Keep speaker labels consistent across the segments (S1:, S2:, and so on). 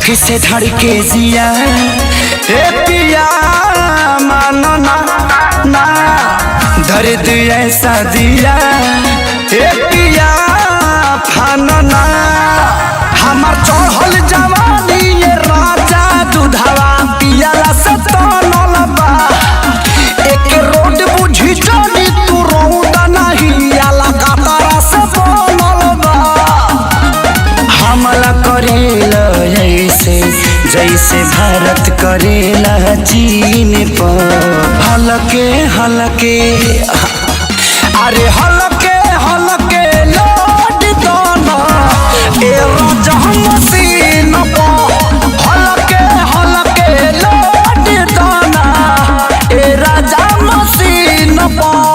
S1: धक से धड़के जिया ए पिया मानो ना ना दर्द ऐसा दिया ए पिया फानो ना हमार चढ़ल जवानी ये राजा दूधवा पियाला से तनल बा एक रोड बुझी जानी तू रौदा नहीं आला कातारा से बनल बा हमला करेला ऐसे जैसे भारत करेला चीन पर हलके हलके अरे हलके हलके लोड दाना ए राजा मसीन पर हलके हलके लोड दाना ए राजा मसीन पर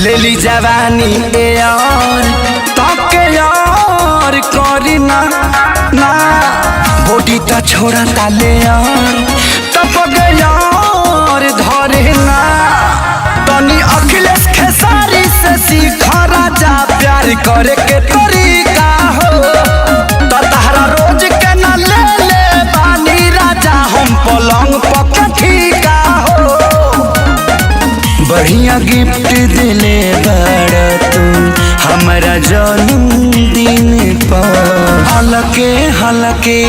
S1: लेली जवानी ए यार तके यार करी ना ना बॉडी ता छोड़ा ताले यार तप यार धरे ना तनी अखिलेश खेसारी से सीखा राजा प्यार करे के तरीका हो तहरा रोज के ना ले ले बानी राजा हम पलंग पक ठीका हो बढ़िया गिफ्ट दिले बड़ा तू हमारा जन्मदिन पर हलके हलके